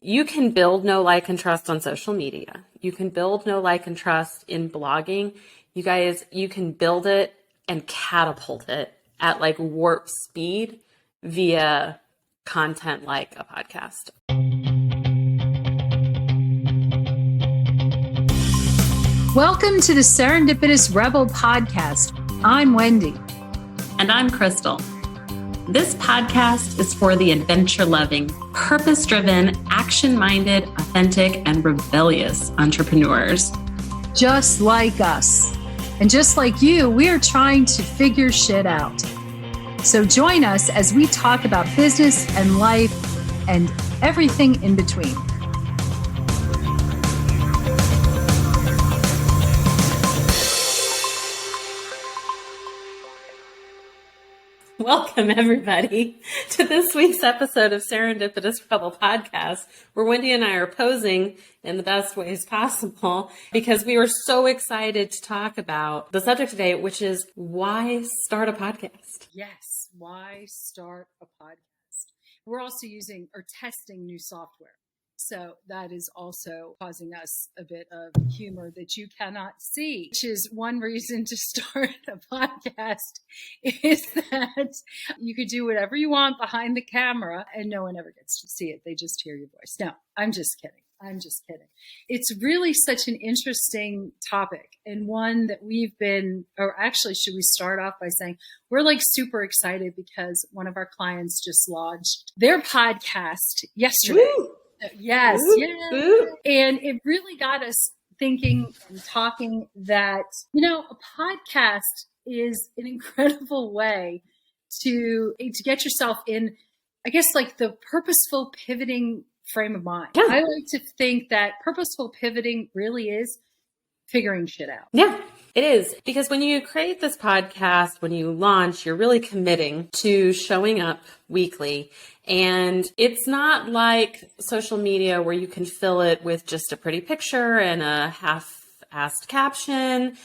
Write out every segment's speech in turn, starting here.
You can build know, like, and trust on social media. You can build know, like, and trust in blogging. You guys, you can build it and catapult it at like warp speed via content like a podcast. Welcome to the Serendipitous Rebel podcast. I'm Wendy. And I'm Krystal. This podcast is for the adventure-loving, purpose-driven, action-minded, authentic, and rebellious entrepreneurs. Just like us. And just like you, we are trying to figure shit out. So join us as we talk about business and life and everything in between. Welcome, everybody, to this week's episode of Serendipitous Rebel Podcast, where Wendy and I are posing in the best ways possible because we were so excited to talk about the subject today, which is why start a podcast? Yes, why start a podcast? We're also using or testing new software. So that is also causing us a bit of humor that you cannot see, which is one reason to start a podcast is that you could do whatever you want behind the camera and no one ever gets to see it. They just hear your voice. No, I'm just kidding. It's really such an interesting topic and one that we've been, or actually, should we start off by saying we're like super excited because one of our clients just launched their podcast yesterday. Woo! Yes, Woo, yes. woo. And it really got us thinking and talking that, a podcast is an incredible way to get yourself in, I guess, like the purposeful pivoting frame of mind. Yeah. I like to think that purposeful pivoting really is figuring shit out. Yeah, it is. Because when you create this podcast, when you launch, you're really committing to showing up weekly. And it's not like social media where you can fill it with just a pretty picture and a half-assed caption.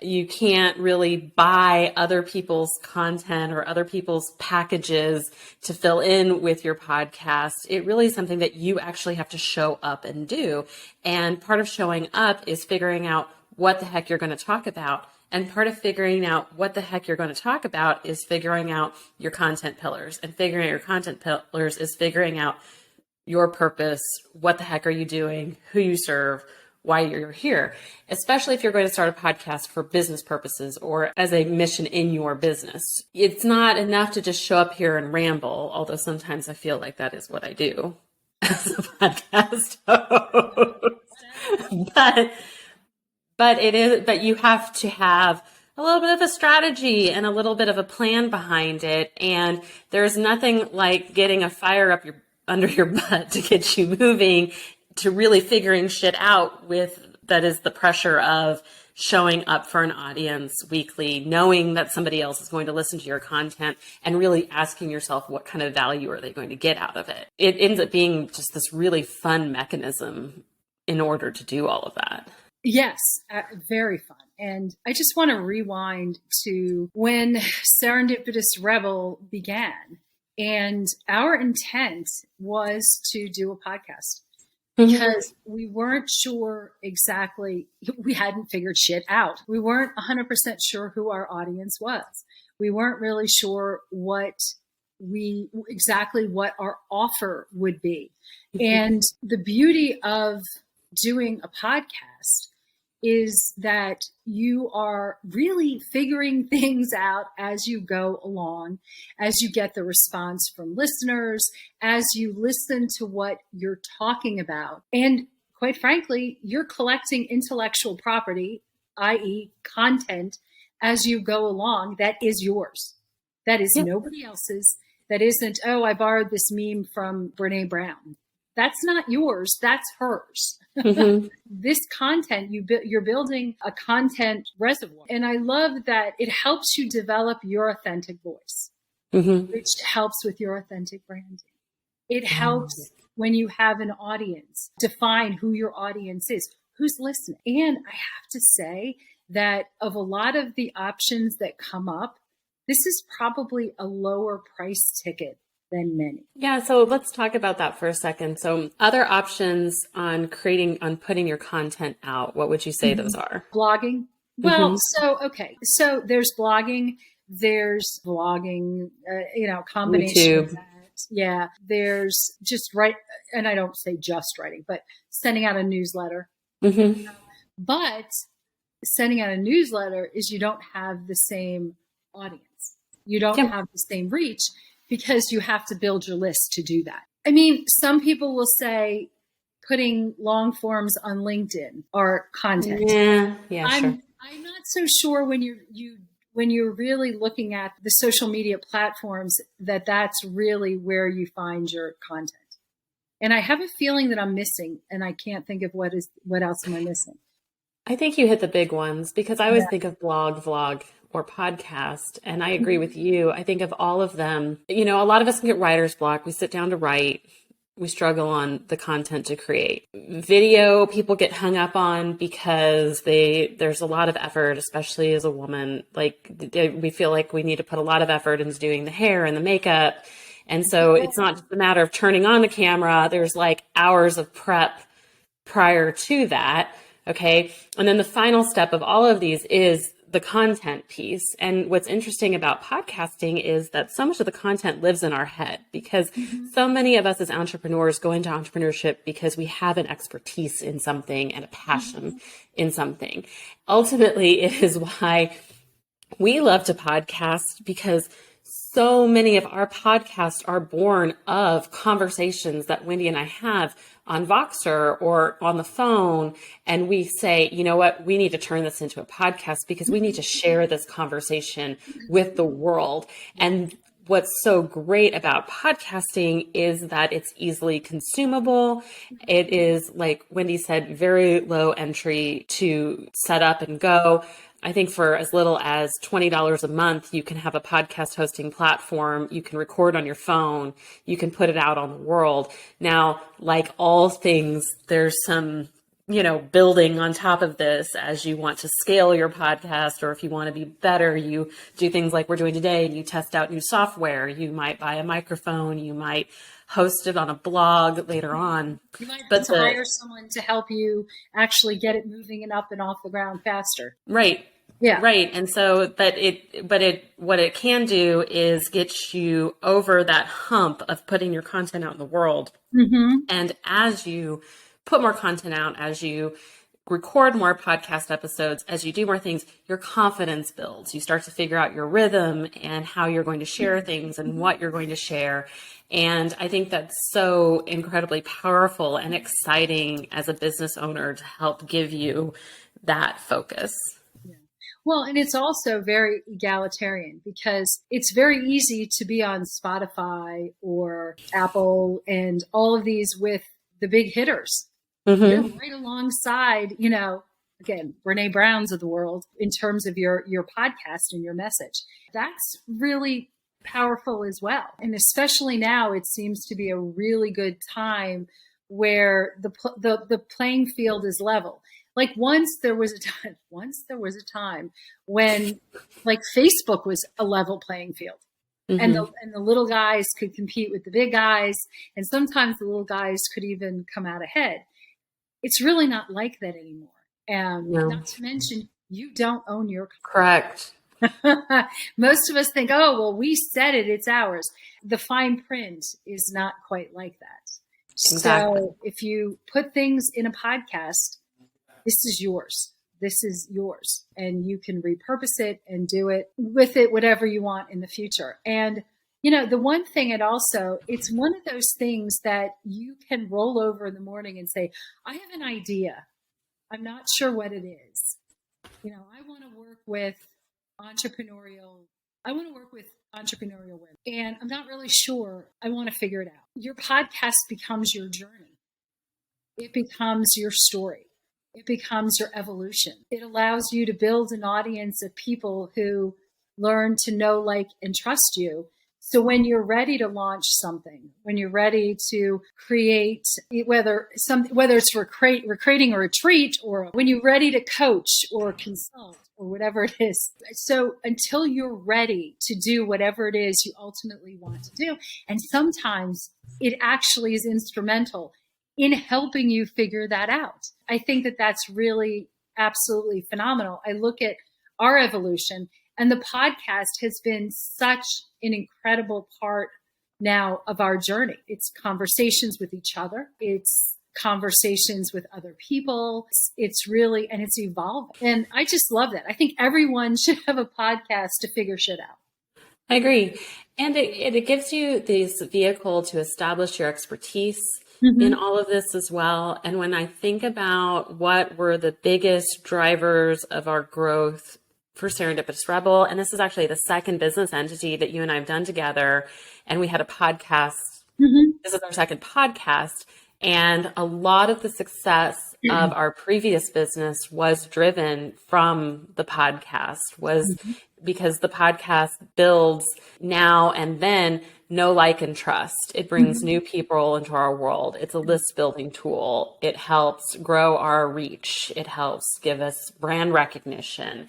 You can't really buy other people's content or other people's packages to fill in with your podcast. It really is something that you actually have to show up and do. And part of showing up is figuring out what the heck you're going to talk about. And part of figuring out what the heck you're going to talk about is figuring out your content pillars. And figuring out your content pillars is figuring out your purpose. What the heck are you doing? Who you serve? Why you're here, especially if you're going to start a podcast for business purposes or as a mission in your business. It's not enough to just show up here and ramble, although sometimes I feel like that is what I do as a podcast host. But you have to have a little bit of a strategy and a little bit of a plan behind it. And there's nothing like getting a fire up under your butt to get you moving, to really figuring shit out that is the pressure of showing up for an audience weekly, knowing that somebody else is going to listen to your content and really asking yourself what kind of value are they going to get out of it. It ends up being just this really fun mechanism in order to do all of that. Yes, very fun. And I just want to rewind to when Serendipitous Rebel began. And our intent was to do a podcast because we weren't sure exactly, we hadn't figured shit out. We weren't 100% sure who our audience was. We weren't really sure exactly what our offer would be. And the beauty of doing a podcast is that you are really figuring things out as you go along, as you get the response from listeners, as you listen to what you're talking about. And quite frankly, you're collecting intellectual property, i.e. content, as you go along that is yours. That is nobody else's. That isn't, oh, I borrowed this meme from Brene Brown. That's not yours. That's hers. Mm-hmm. This content, you're building a content reservoir. And I love that it helps you develop your authentic voice, which helps with your authentic branding. It helps when you have an audience, define who your audience is, who's listening. And I have to say that of a lot of the options that come up, this is probably a lower price ticket than many. Yeah, so let's talk about that for a second. So other options on putting your content out, what would you say those are? Blogging. Well, so there's blogging, there's vlogging, combination of YouTube. that. Yeah, there's just and I don't say just writing, but sending out a newsletter. Mm-hmm. But sending out a newsletter is you don't have the same audience. You don't have the same reach because you have to build your list to do that. I mean, some people will say putting long forms on LinkedIn are content. Yeah, sure. I'm not so sure when you're really looking at the social media platforms that's really where you find your content. And I have a feeling that I'm missing, and I can't think of what else am I missing. I think you hit the big ones because I always think of blog, vlog, or podcast. And I agree with you. I think of all of them, a lot of us can get writer's block. We sit down to write. We struggle on the content to create. Video, people get hung up on because there's a lot of effort, especially as a woman. Like we feel like we need to put a lot of effort into doing the hair and the makeup. And so it's not just a matter of turning on the camera. There's like hours of prep prior to that. Okay. And then the final step of all of these is the content piece. And what's interesting about podcasting is that so much of the content lives in our head because so many of us as entrepreneurs go into entrepreneurship because we have an expertise in something and a passion in something. Ultimately, it is why we love to podcast because so many of our podcasts are born of conversations that Wendy and I have on Voxer or on the phone. And we say, you know what, we need to turn this into a podcast because we need to share this conversation with the world. And what's so great about podcasting is that it's easily consumable. It is, like Wendy said, very low entry to set up and go. I think for as little as $20 a month, you can have a podcast hosting platform. You can record on your phone. You can put it out on the world. Now, like all things, there's some, building on top of this as you want to scale your podcast, or if you want to be better, you do things like we're doing today and you test out new software. You might buy a microphone. You might host it on a blog later on. You might have to hire someone to help you actually get it moving and up and off the ground faster. Right. Yeah. Right. And so, what it can do is get you over that hump of putting your content out in the world. Mm-hmm. And as you put more content out, as you record more podcast episodes, as you do more things, your confidence builds. You start to figure out your rhythm and how you're going to share things and what you're going to share. And I think that's so incredibly powerful and exciting as a business owner to help give you that focus. Well, and it's also very egalitarian because it's very easy to be on Spotify or Apple and all of these with the big hitters. Mm-hmm. You're right alongside, again, Brene Brown's of the world in terms of your podcast and your message. That's really powerful as well. And especially now, it seems to be a really good time where the playing field is level. Like once there was a time when like Facebook was a level playing field. Mm-hmm. And the little guys could compete with the big guys. And sometimes the little guys could even come out ahead. It's really not like that anymore. No. Not to mention, you don't own your Correct. Most of us think, oh, well, we said it, it's ours. The fine print is not quite like that. Exactly. So if you put things in a podcast, this is yours. This is yours. And you can repurpose it and do it with it, whatever you want in the future. And, the one thing it's one of those things that you can roll over in the morning and say, I have an idea. I'm not sure what it is. I want to work with entrepreneurial women. And I'm not really sure. I want to figure it out. Your podcast becomes your journey. It becomes your story. It becomes your evolution. It allows you to build an audience of people who learn to know, like, and trust you. So when you're ready to launch something, when you're ready to create, whether it's creating a retreat, or when you're ready to coach or consult or whatever it is. So until you're ready to do whatever it is you ultimately want to do, and sometimes it actually is instrumental in helping you figure that out. I think that that's really absolutely phenomenal. I look at our evolution, and the podcast has been such an incredible part now of our journey. It's conversations with each other. It's conversations with other people. It's really, and it's evolving. And I just love that. I think everyone should have a podcast to figure shit out. I agree. And it gives you this vehicle to establish your expertise in all of this as well. And when I think about what were the biggest drivers of our growth for Serendipitous Rebel, and this is actually the second business entity that you and I have done together, and we had a podcast. This is our second podcast. And a lot of the success of our previous business was driven from the podcast, was because the podcast builds now and then know, like, and trust. It brings new people into our world. It's a list building tool. It helps grow our reach. It helps give us brand recognition.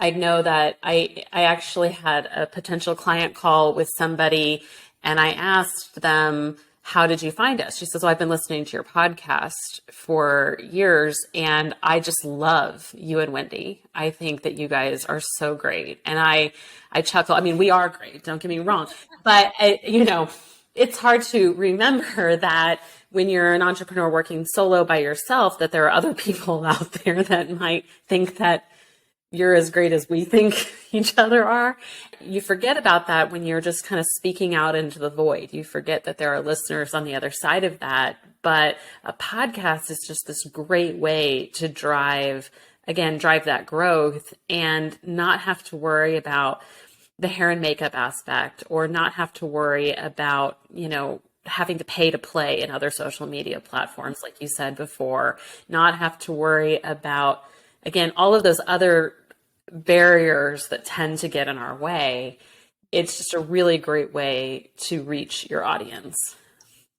I know that I actually had a potential client call with somebody, and I asked them, how did you find us? She says, well, I've been listening to your podcast for years, and I just love you and Wendy. I think that you guys are so great. And I chuckle. I mean, we are great. Don't get me wrong. But, it's hard to remember that when you're an entrepreneur working solo by yourself, that there are other people out there that might think that you're as great as we think each other are. You forget about that when you're just kind of speaking out into the void. You forget that there are listeners on the other side of that. But a podcast is just this great way to drive that growth and not have to worry about the hair and makeup aspect, or not have to worry about, having to pay to play in other social media platforms, like you said before, not have to worry about, again, all of those other barriers that tend to get in our way. It's just a really great way to reach your audience.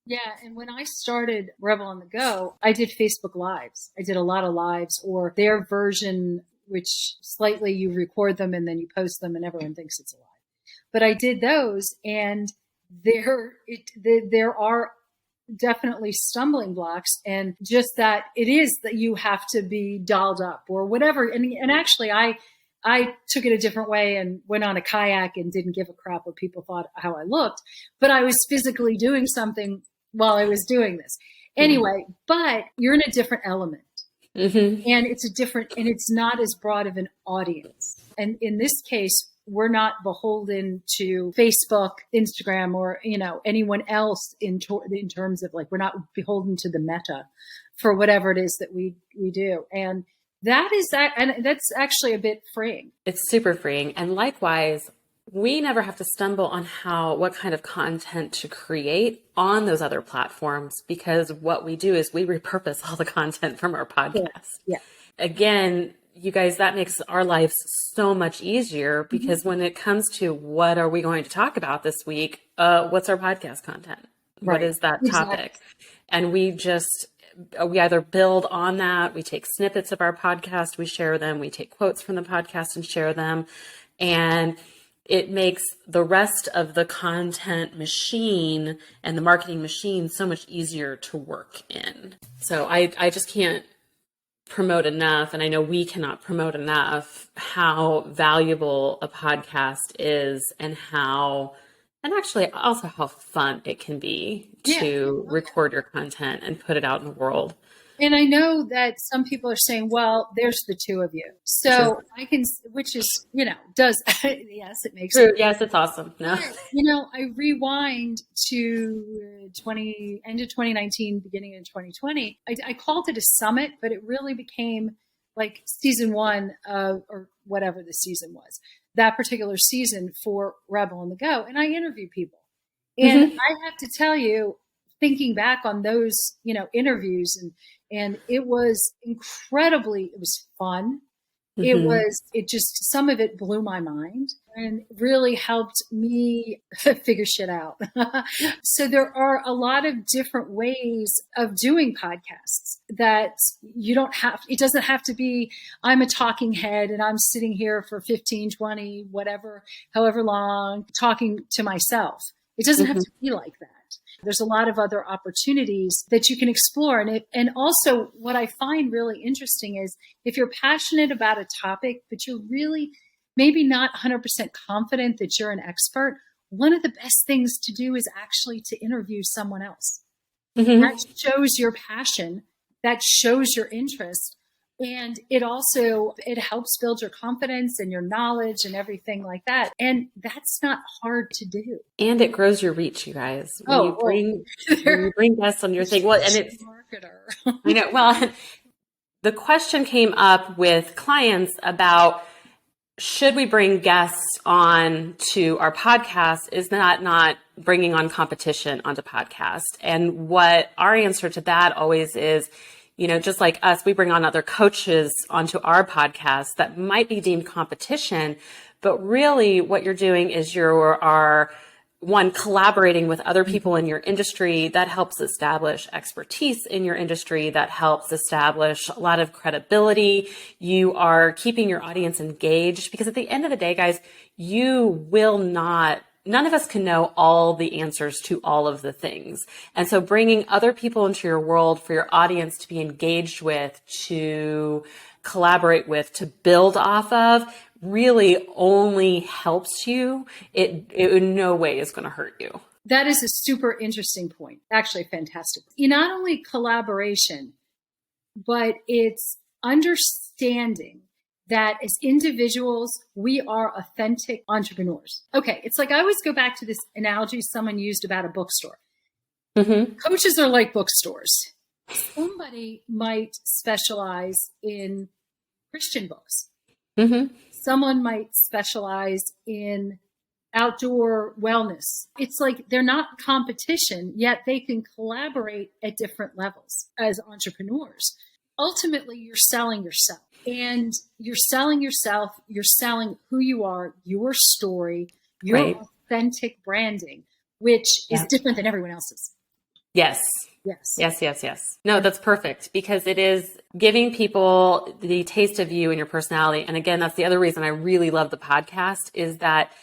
Yeah. And when I started Rebel on the Go, I did Facebook Lives. I did a lot of lives, or their version, which slightly you record them and then you post them and everyone thinks it's a live. But I did those, and there are definitely stumbling blocks, and just that it is that you have to be dolled up or whatever. And actually I took it a different way and went on a kayak and didn't give a crap what people thought how I looked, but I was physically doing something while I was doing this. Anyway, but you're in a different element, and it's not as broad of an audience. And in this case, we're not beholden to Facebook, Instagram, or, anyone else in terms of, like, we're not beholden to the meta for whatever it is that we do. And that's actually a bit freeing. It's super freeing. And likewise, we never have to stumble on what kind of content to create on those other platforms, because what we do is we repurpose all the content from our podcast. Yeah. Again, you guys, that makes our lives so much easier, because when it comes to what are we going to talk about this week, what's our podcast content? Right. What is that topic? And we either build on that, we take snippets of our podcast, we share them, we take quotes from the podcast and share them. And it makes the rest of the content machine and the marketing machine so much easier to work in. So I just can't promote enough, and I know we cannot promote enough, how valuable a podcast is, and actually also how fun it can be to record your content and put it out in the world. And I know that some people are saying, well, there's the two of you. So I can, which is, yes, it makes sense. Yes, it's awesome. No. I rewind to end of 2019, beginning of 2020. I called it a summit, but it really became like season one or whatever the season was, that particular season for Rebel on the Go. And I interview people. And I have to tell you, thinking back on those, interviews, and it was it was fun. Some of it blew my mind and really helped me figure shit out. So there are a lot of different ways of doing podcasts that it doesn't have to be, I'm a talking head and I'm sitting here for 15, 20, whatever, however long, talking to myself. It doesn't have to be like that. There's a lot of other opportunities that you can explore. And also what I find really interesting is if you're passionate about a topic, but you're really maybe not 100% confident that you're an expert, one of the best things to do is actually to interview someone else. That shows your passion, that shows your interest. And it helps build your confidence and your knowledge and everything like that. And that's not hard to do. And it grows your reach, you guys. When you bring guests on your thing. Well, and it's marketer. I know. Well, the question came up with clients about, should we bring guests on to our podcast? Is that not bringing on competition onto podcast? And what our answer to that always is, just like us, we bring on other coaches onto our podcast that might be deemed competition, but really what you're doing is collaborating with other people in your industry that helps establish expertise in your industry, that helps establish a lot of credibility. You are keeping your audience engaged because at the end of the day, guys, none of us can know all the answers to all of the things. And so bringing other people into your world for your audience to be engaged with, to collaborate with, to build off of, really only helps you. It in no way is going to hurt you. That is a super interesting point. Actually, fantastic. Not only collaboration, but it's understanding that as individuals, we are authentic entrepreneurs. Okay, it's like I always go back to this analogy someone used about a bookstore. Coaches are like bookstores. Somebody might specialize in Christian books. Someone might specialize in outdoor wellness. It's like they're not competition, yet they can collaborate at different levels as entrepreneurs. Ultimately, you're selling yourself. And you're selling yourself, you're selling who you are, your story, your authentic branding, which is different than everyone else's. Yes. No, that's perfect because it is giving people the taste of you and your personality. And again, that's the other reason I really love the podcast is that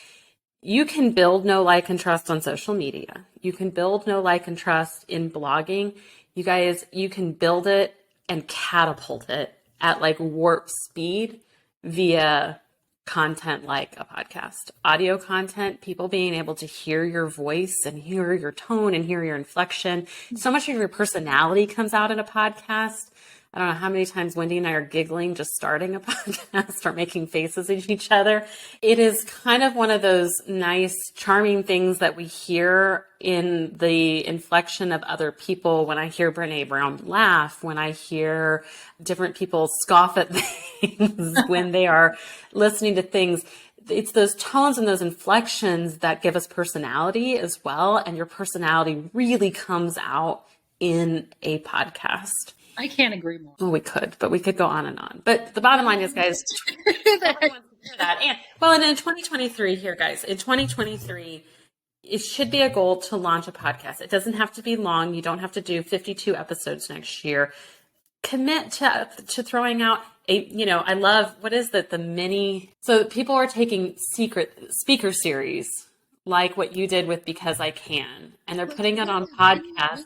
you can build know, like, and trust on social media. You can build know, like, and trust in blogging. You guys, you can build it and catapult it at like warp speed via content like a podcast, audio content, people being able to hear your voice and hear your tone and hear your inflection. So much of your personality comes out in a podcast. I don't know how many times Wendy and I are giggling just starting a podcast or making faces at each other. It is kind of one of those nice, charming things that we hear in the inflection of other people. When I hear Brene Brown laugh, when I hear different people scoff at things, when they are listening to things, it's those tones and those inflections that give us personality as well. And your personality really comes out in a podcast. I can't agree more. Well, we could, but we could go on and on. But the bottom line is, guys, everyone can hear that. And in 2023 here, guys, in 2023, it should be a goal to launch a podcast. It doesn't have to be long. You don't have to do 52 episodes next year. Commit to throwing out I love, what is that? The mini. So people are taking secret speaker series like what you did with Because I Can, and they're putting it on podcasts.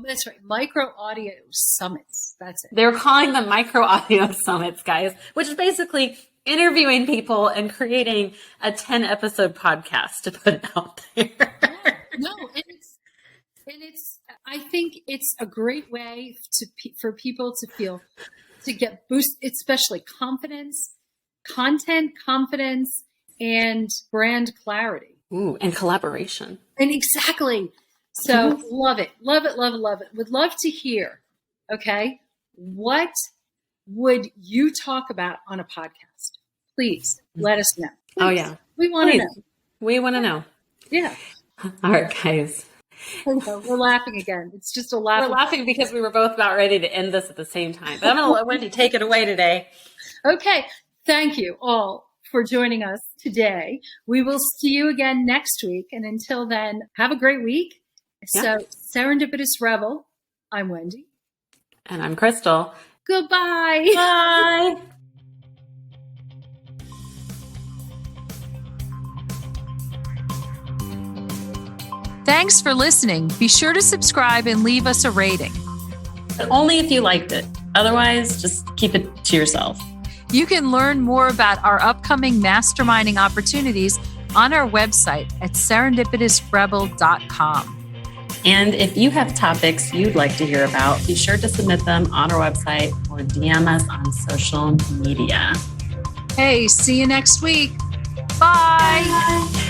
That's right. Micro audio summits. That's it. They're calling them micro audio summits, guys, which is basically interviewing people and creating a 10 episode podcast to put out there. I think it's a great way for people to get boost, especially confidence, content, confidence, and brand clarity. Ooh, and collaboration. And exactly. So love it. Would love to hear, okay, what would you talk about on a podcast? Please let us know. Please. Oh, yeah. We want to know. We want to know. Yeah. All right, guys. I know, we're laughing again. It's just a laugh. We're laughing because we were both about ready to end this at the same time. But I'm going to let Wendy take it away today. Okay. Thank you all for joining us today. We will see you again next week. And until then, have a great week. Yeah. So, Serendipitous Rebel, I'm Wendy. And I'm Krystal. Goodbye. Bye. Thanks for listening. Be sure to subscribe and leave us a rating. But only if you liked it. Otherwise, just keep it to yourself. You can learn more about our upcoming masterminding opportunities on our website at serendipitousrebel.com. And if you have topics you'd like to hear about, be sure to submit them on our website or DM us on social media. Hey, see you next week. Bye. Bye.